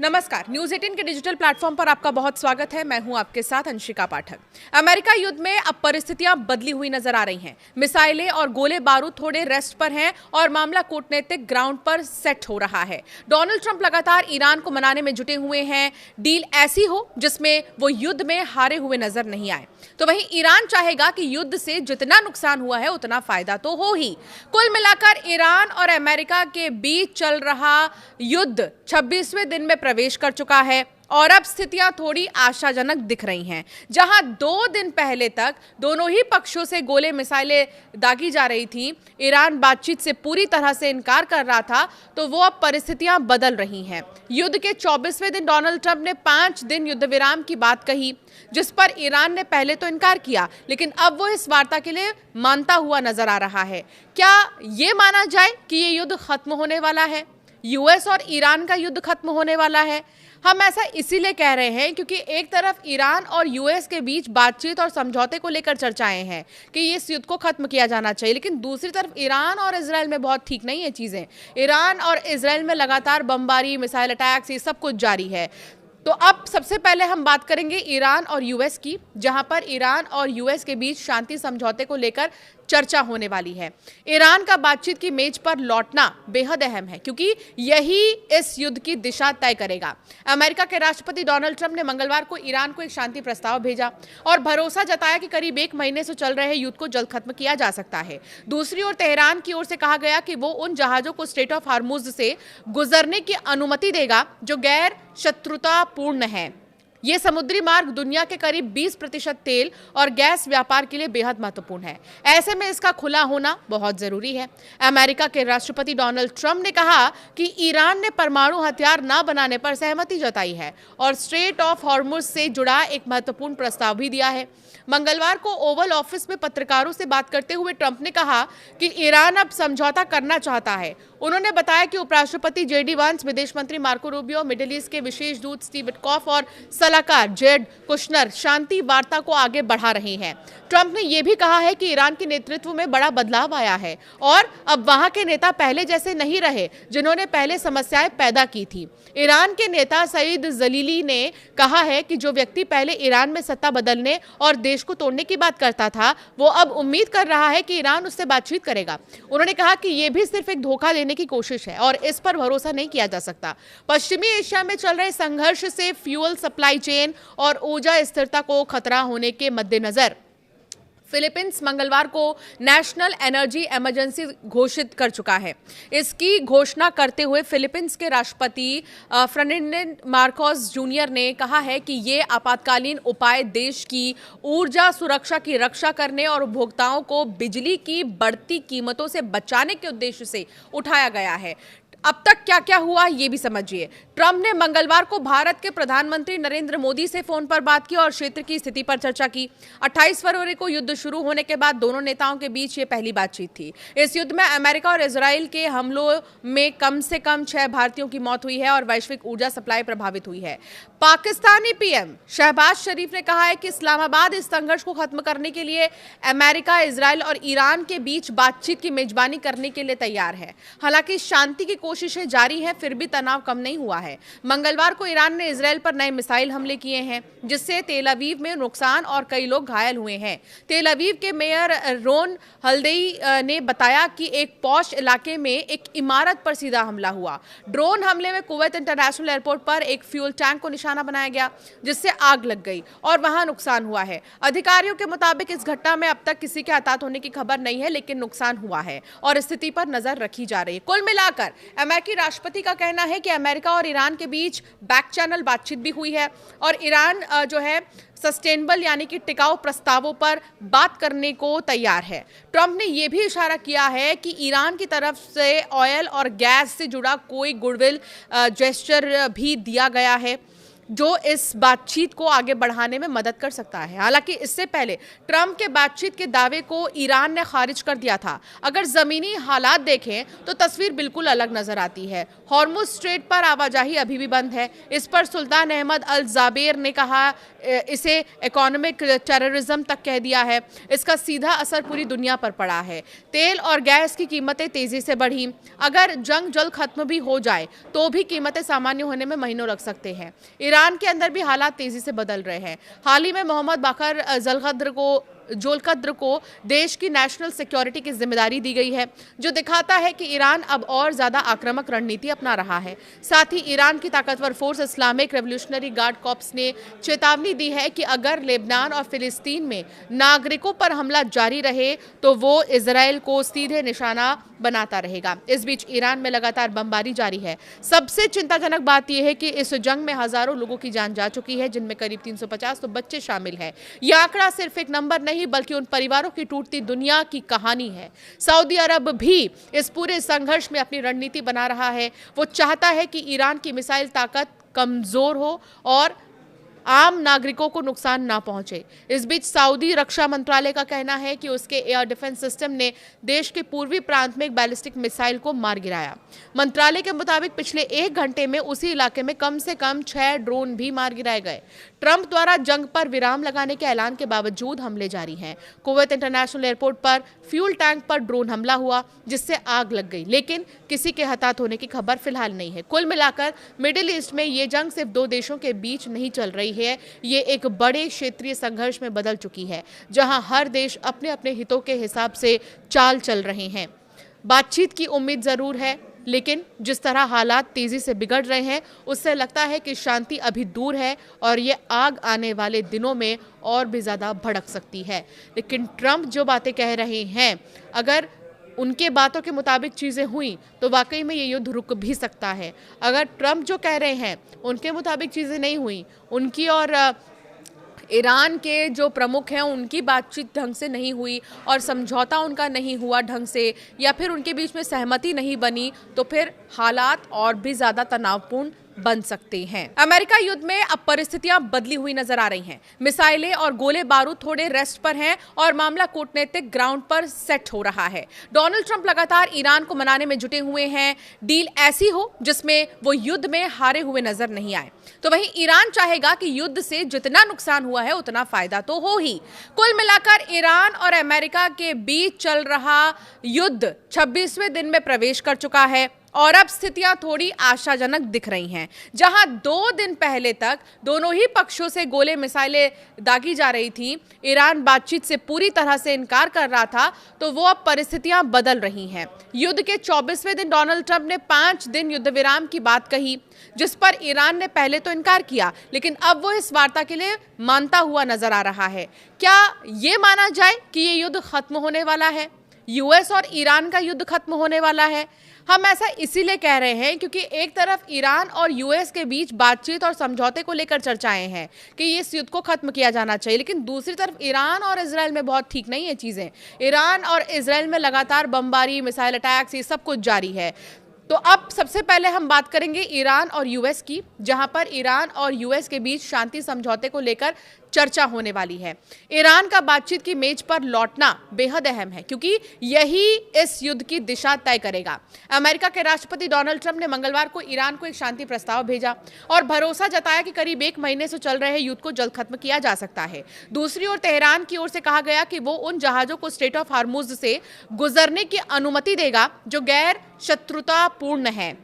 नमस्कार, न्यूज़ 18 के digital platform पर आपका बहुत स्वागत है। मैं हूं आपके साथ अंशिका पाठक। अमेरिका युद्ध में अब परिस्थितियां बदली हुई नजर आ रही हैं। मिसाइलें और गोले बारूद थोड़े रेस्ट पर हैं और मामला कूटनीतिक ग्राउंड पर सेट हो रहा है। डोनाल्ड ट्रंप लगातार ईरान को मनाने में जुटे हुए हैं, डील ऐसी हो जिसमें वो युद्ध में हारे हुए नजर नहीं आए। तो वहीं ईरान चाहेगा कि युद्ध से जितना नुकसान हुआ है उतना फायदा तो हो ही। कुल मिलाकर ईरान और अमेरिका के बीच चल रहा युद्ध 26वें दिन में प्रवेश कर चुका है और अब स्थितियां थोड़ी आशाजनक दिख रही हैं। जहां 2 दिन पहले तक दोनों ही पक्षों से गोले मिसाइलें दागी जा रही थीं, ईरान बातचीत से पूरी तरह से इनकार कर रहा था, तो वो अब परिस्थितियां बदल रही हैं। युद्ध के 24वें दिन डोनाल्ड ट्रंप ने 5 दिन युद्ध विराम की बात कही, जिस पर ईरान ने पहले तो इनकार किया, लेकिन अब वो इस वार्ता के लिए मानता हुआ नजर आ रहा है। क्या ये माना जाए कि ये युद्ध खत्म होने वाला है? यूएस और ईरान का युद्ध खत्म होने वाला है? हम ऐसा इसीलिए कह रहे हैं क्योंकि एक तरफ ईरान और यूएस के बीच बातचीत और समझौते को लेकर चर्चाएं हैं कि इस युद्ध को खत्म किया जाना चाहिए, लेकिन दूसरी तरफ ईरान और इजराइल में बहुत ठीक नहीं है चीजें। ईरान और इजराइल में लगातार बमबारी, मिसाइल अटैक्स, ये सब कुछ जारी है। तो अब सबसे पहले हम बात करेंगे ईरान और यूएस की, जहां पर ईरान और यूएस के बीच शांति समझौते को लेकर चर्चा होने वाली है। ईरान का बातचीत की मेज पर लौटना बेहद अहम है क्योंकि यही इस युद्ध की दिशा तय करेगा। अमेरिका के राष्ट्रपति डोनाल्ड ट्रंप ने मंगलवार को ईरान को एक शांति प्रस्ताव भेजा और भरोसा जताया कि करीब 1 महीने से चल रहे युद्ध को जल्द खत्म किया जा सकता है। दूसरी ओर तेहरान की ओर से कहा गया कि वो उन जहाजों को स्ट्रेट ऑफ हार्मुज से गुजरने की अनुमति देगा जो गैर शत्रुतापूर्ण है। ये समुद्री मार्ग दुनिया के करीब 20% तेल और गैस व्यापार के लिए बेहद महत्वपूर्ण है। ऐसे में इसका खुला होना बहुत जरूरी है। अमेरिका के राष्ट्रपति डोनाल्ड ट्रंप ने कहा कि ईरान ने परमाणु हथियार न बनाने पर सहमति जताई है और स्ट्रेट ऑफ हॉर्मुज से जुड़ा एक महत्वपूर्ण प्रस्ताव भी दिया है। मंगलवार को ओवल ऑफिस में पत्रकारों से बात करते हुए ट्रंप ने कहा कि ईरान अब समझौता करना चाहता है। उन्होंने बताया कि उपराष्ट्रपति जेडी वांस, विदेश मंत्री मार्को रूबियो, मिडिल ईस्ट के विशेष दूत स्टीव विटकॉफ और सलाहकार जेड कुशनर शांति वार्ता को आगे बढ़ा रहे हैं। ट्रंप ने यह भी कहा है कि ईरान के नेतृत्व में बड़ा बदलाव आया है और अब वहां के नेता पहले जैसे नहीं रहे जिन्होंने पहले समस्याएं पैदा की थी। ईरान के नेता सईद जलीली ने कहा है कि जो व्यक्ति पहले ईरान में सत्ता बदलने और देश को तोड़ने की बात करता था, वो अब उम्मीद कर रहा है कि ईरान उससे बातचीत करेगा। उन्होंने कहा कि यह भी सिर्फ एक धोखा देने की कोशिश है और इस पर भरोसा नहीं किया जा सकता। पश्चिमी एशिया में चल रहे संघर्ष से फ्यूल सप्लाई चेन और ऊर्जा स्थिरता को खतरा होने के मद्देनजर फिलीपींस मंगलवार को नेशनल एनर्जी इमरजेंसी घोषित कर चुका है। इसकी घोषणा करते हुए फिलीपींस के राष्ट्रपति फर्डिनेंड मार्कोस जूनियर ने कहा है कि ये आपातकालीन उपाय देश की ऊर्जा सुरक्षा की रक्षा करने और उपभोक्ताओं को बिजली की बढ़ती कीमतों से बचाने के उद्देश्य से उठाया गया है। अब तक क्या क्या हुआ ये भी समझिए। ट्रंप ने मंगलवार को भारत के प्रधानमंत्री नरेंद्र मोदी से फोन पर बात की और क्षेत्र की स्थिति पर चर्चा की। 28 फरवरी को युद्ध शुरू होने के बाद दोनों नेताओं के बीच ये पहली बातचीत थी। इस युद्ध में अमेरिका और इजराइल के हमलों में कम से कम 6 भारतीयों की मौत हुई है और वैश्विक ऊर्जा सप्लाई प्रभावित हुई है। पाकिस्तानी पीएम शहबाज शरीफ ने कहा है कि इस्लामाबाद इस संघर्ष को खत्म करने के लिए अमेरिका, इजराइल और ईरान के बीच बातचीत की मेजबानी करने के लिए तैयार है। हालांकि शांति की कोशिशें जारी हैं, फिर भी तनाव कम नहीं हुआ है। मंगलवार को ईरान ने इजराइल पर नए मिसाइल हमले किए हैं, जिससे तेल अवीव में नुकसान और कई लोग घायल हुए हैं। तेल अवीव के मेयर रोन हल्देई ने बताया कि एक पॉश इलाके में एक इमारत पर सीधा हमला हुआ। ड्रोन हमले में कुवैत इंटरनेशनल एयरपोर्ट पर एक फ्यूल टैंक को निशाना बनाया गया, जिससे आग लग गई और वहां नुकसान हुआ है। अधिकारियों के मुताबिक इस घटना में अब तक किसी के हताहत होने की खबर नहीं है, लेकिन नुकसान हुआ है और स्थिति पर नजर रखी जा रही है। कुल मिलाकर अमेरिकी राष्ट्रपति का कहना है कि अमेरिका और ईरान के बीच बैक चैनल बातचीत भी हुई है और ईरान जो है सस्टेनेबल यानी कि टिकाऊ प्रस्तावों पर बात करने को तैयार है। ट्रंप ने यह भी इशारा किया है कि ईरान की तरफ से ऑयल और गैस से जुड़ा कोई गुडविल जेस्चर भी दिया गया है। जो इस बातचीत को आगे बढ़ाने में मदद कर सकता है। हालांकि इससे पहले ट्रंप के बातचीत के दावे को ईरान ने खारिज कर दिया था। अगर जमीनी हालात देखें तो तस्वीर बिल्कुल अलग नजर आती है। हॉर्मुज स्ट्रेट पर आवाजाही अभी भी बंद है। इस पर सुल्तान अहमद अल जाबेर ने कहा इसे इकोनॉमिक टेररिज्म तक कह दिया है। इसका सीधा असर पूरी दुनिया पर पड़ा है। तेल और गैस की कीमतें तेजी से बढ़ी। अगर जंग जल्द खत्म भी हो जाए तो भी कीमतें सामान्य होने में महीनों लग सकते हैं। ईरान के अंदर भी हालात तेजी से बदल रहे हैं। हाल ही में मोहम्मद बाकर जोलकद्र को देश की नेशनल सिक्योरिटी की जिम्मेदारी दी गई है, जो दिखाता है कि ईरान अब और ज्यादा आक्रामक रणनीति अपना रहा है। साथ ही ईरान की ताकतवर force Islamic revolutionary guard corps ने चेतावनी दी है कि अगर लेबनान और फिलिस्तीन में नागरिकों पर हमला जारी रहे तो वो इजराइल को सीधे निशाना बनाता रहेगा। इस बीच ईरान में लगातार बमबारी जारी है। सबसे चिंताजनक बात यह है कि इस जंग में हजारों लोगों की जान जा चुकी है, जिनमें करीब 350 तो बच्चे शामिल हैं। यह आंकड़ा सिर्फ एक नंबर नहीं बल्कि उन परिवारों की टूटती दुनिया की कहानी है। सऊदी अरब भी इस पूरे संघर्ष में अपनी रणनीति बना रहा है। वो चाहता है कि ईरान की मिसाइल ताकत कमजोर हो और आम नागरिकों को नुकसान ना पहुंचे। इस बीच सऊदी रक्षा मंत्रालय का कहना है कि उसके एयर डिफेंस सिस्टम ने देश के पूर्वी प्रांत में एक बैलिस्टिक मिसाइल को मार गिराया। मंत्रालय के मुताबिक पिछले 1 घंटे में उसी इलाके में कम से कम 6 ड्रोन भी मार गिराए गए। ट्रंप द्वारा जंग पर विराम लगाने के ऐलान के बावजूद हमले जारी हैं। कुवैत इंटरनेशनल एयरपोर्ट पर फ्यूल टैंक पर ड्रोन हमला हुआ, जिससे आग लग गई, लेकिन किसी के हताहत होने की खबर फिलहाल नहीं है। कुल मिलाकर मिडिल ईस्ट में ये जंग सिर्फ 2 देशों के बीच नहीं चल रही है, ये एक बड़े क्षेत्रीय संघर्ष में बदल चुकी है, जहां हर देश अपने अपने हितों के हिसाब से चाल चल रहे हैं। बातचीत की उम्मीद जरूर है, लेकिन जिस तरह हालात तेजी से बिगड़ रहे हैं उससे लगता है कि शांति अभी दूर है और ये आग आने वाले दिनों में और भी ज्यादा भड़क सकती है। लेकिन ट्रंप जो बातें कह रहे हैं, अगर उनके बातों के मुताबिक चीज़ें हुई तो वाकई में ये युद्ध रुक भी सकता है। अगर ट्रंप जो कह रहे हैं उनके मुताबिक चीज़ें नहीं हुई, उनकी और ईरान के जो प्रमुख हैं उनकी बातचीत ढंग से नहीं हुई और समझौता उनका नहीं हुआ ढंग से, या फिर उनके बीच में सहमति नहीं बनी, तो फिर हालात और भी ज़्यादा तनावपूर्ण बन सकते हैं। अमेरिका युद्ध में अब परिस्थितियां बदली हुई नजर आ रही हैं। मिसाइलें और गोले बारूद थोड़े रेस्ट पर हैं और मामला कूटनीतिक ग्राउंड पर सेट हो रहा है। डोनाल्ड ट्रंप लगातार ईरान को मनाने में जुटे हुए हैं। डील ऐसी हो जिसमें वो युद्ध में हारे हुए नजर नहीं आए। तो वहीं ईरान चाहेगा कि युद्ध से जितना नुकसान हुआ है उतना फायदा तो हो ही। कुल मिलाकर ईरान और अमेरिका के बीच चल रहा युद्ध 26वें दिन में प्रवेश कर चुका है और अब स्थितियां थोड़ी आशाजनक दिख रही हैं। जहां 2 दिन पहले तक दोनों ही पक्षों से गोले मिसाइलें दागी जा रही थी, ईरान बातचीत से पूरी तरह से इनकार कर रहा था, तो वो अब परिस्थितियां बदल रही हैं। युद्ध के 24वें दिन डोनाल्ड ट्रंप ने 5 दिन युद्ध विराम की बात कही, जिस पर ईरान ने पहले तो इनकार किया, लेकिन अब वो इस वार्ता के लिए मानता हुआ नजर आ रहा है। क्या ये माना जाए कि ये युद्ध खत्म होने वाला है? यूएस और ईरान का युद्ध खत्म होने वाला है? हम ऐसा इसीलिए कह रहे हैं क्योंकि एक तरफ ईरान और यूएस के बीच बातचीत और समझौते को लेकर चर्चाएं हैं कि इस युद्ध को खत्म किया जाना चाहिए, लेकिन दूसरी तरफ ईरान और इजराइल में बहुत ठीक नहीं है चीजें। ईरान और इजराइल में लगातार बमबारी, मिसाइल अटैक्स, ये सब कुछ जारी है। तो अब सबसे पहले हम बात करेंगे ईरान और यूएस की, जहां पर ईरान और यूएस के बीच शांति समझौते को लेकर चर्चा होने वाली है। ईरान का बातचीत की मेज पर लौटना बेहद अहम है क्योंकि यही इस युद्ध की दिशा तय करेगा। अमेरिका के राष्ट्रपति डोनाल्ड ट्रंप ने मंगलवार को ईरान को एक शांति प्रस्ताव भेजा और भरोसा जताया कि करीब 1 महीने से चल रहे युद्ध को जल्द खत्म किया जा सकता है। दूसरी ओर तेहरान की ओर से कहा गया कि वो उन जहाजों को स्ट्रेट ऑफ हार्मुज से गुजरने की अनुमति देगा जो गैर शत्रुतापूर्ण है।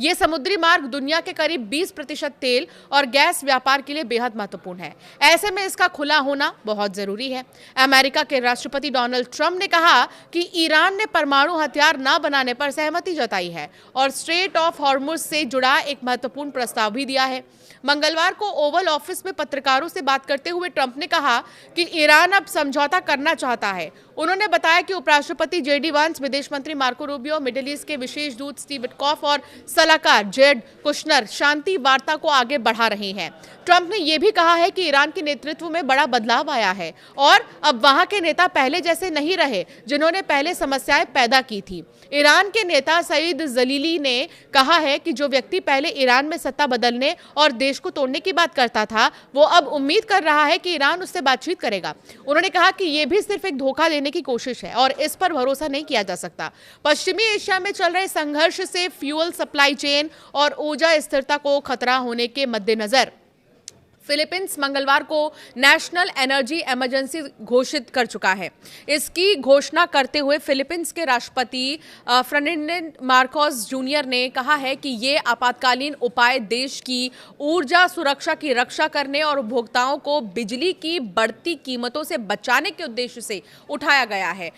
ये समुद्री मार्ग दुनिया के करीब 20% तेल और गैस व्यापार के लिए बेहद महत्वपूर्ण है। ऐसे में इसका खुला होना बहुत जरूरी है। अमेरिका के राष्ट्रपति डोनाल्ड ट्रंप ने कहा कि ईरान ने परमाणु हथियार न बनाने पर सहमति जताई है और स्ट्रेट ऑफ हॉर्मुज से जुड़ा एक महत्वपूर्ण प्रस्ताव भी दिया है। मंगलवार को ओवल ऑफिस में पत्रकारों से बात करते हुए ट्रंप ने कहा कि ईरान अब समझौता करना चाहता है। उन्होंने बताया कि उपराष्ट्रपति जेडी वांस, विदेश मंत्री मार्को रूबियो, मिडिल ईस्ट के विशेष दूत स्टीव विटकॉफ और सलाहकार जेड कुशनर शांति वार्ता को आगे बढ़ा रहे हैं। ट्रंप ने यह भी कहा है कि ईरान के नेतृत्व में बड़ा बदलाव आया है और अब वहां के नेता पहले जैसे नहीं रहे जिन्होंने पहले समस्याएं पैदा की थी। ईरान के नेता सईद जलीली ने कहा है कि जो व्यक्ति पहले ईरान में सत्ता बदलने और देश को तोड़ने की बात करता था, वो अब उम्मीद कर रहा है कि ईरान उससे बातचीत करेगा। उन्होंने कहा कि यह भी सिर्फ एक धोखा देने की कोशिश है और इस पर भरोसा नहीं किया जा सकता। पश्चिमी एशिया में चल रहे संघर्ष से फ्यूल सप्लाई चेन और ऊर्जा स्थिरता को खतरा होने के मद्देनजर फिलीपींस मंगलवार को नेशनल एनर्जी इमरजेंसी घोषित कर चुका है। इसकी घोषणा करते हुए फिलीपींस के राष्ट्रपति फर्डिनेंड मार्कोस जूनियर ने कहा है कि ये आपातकालीन उपाय देश की ऊर्जा सुरक्षा की रक्षा करने और उपभोक्ताओं को बिजली की बढ़ती कीमतों से बचाने के उद्देश्य से उठाया गया है।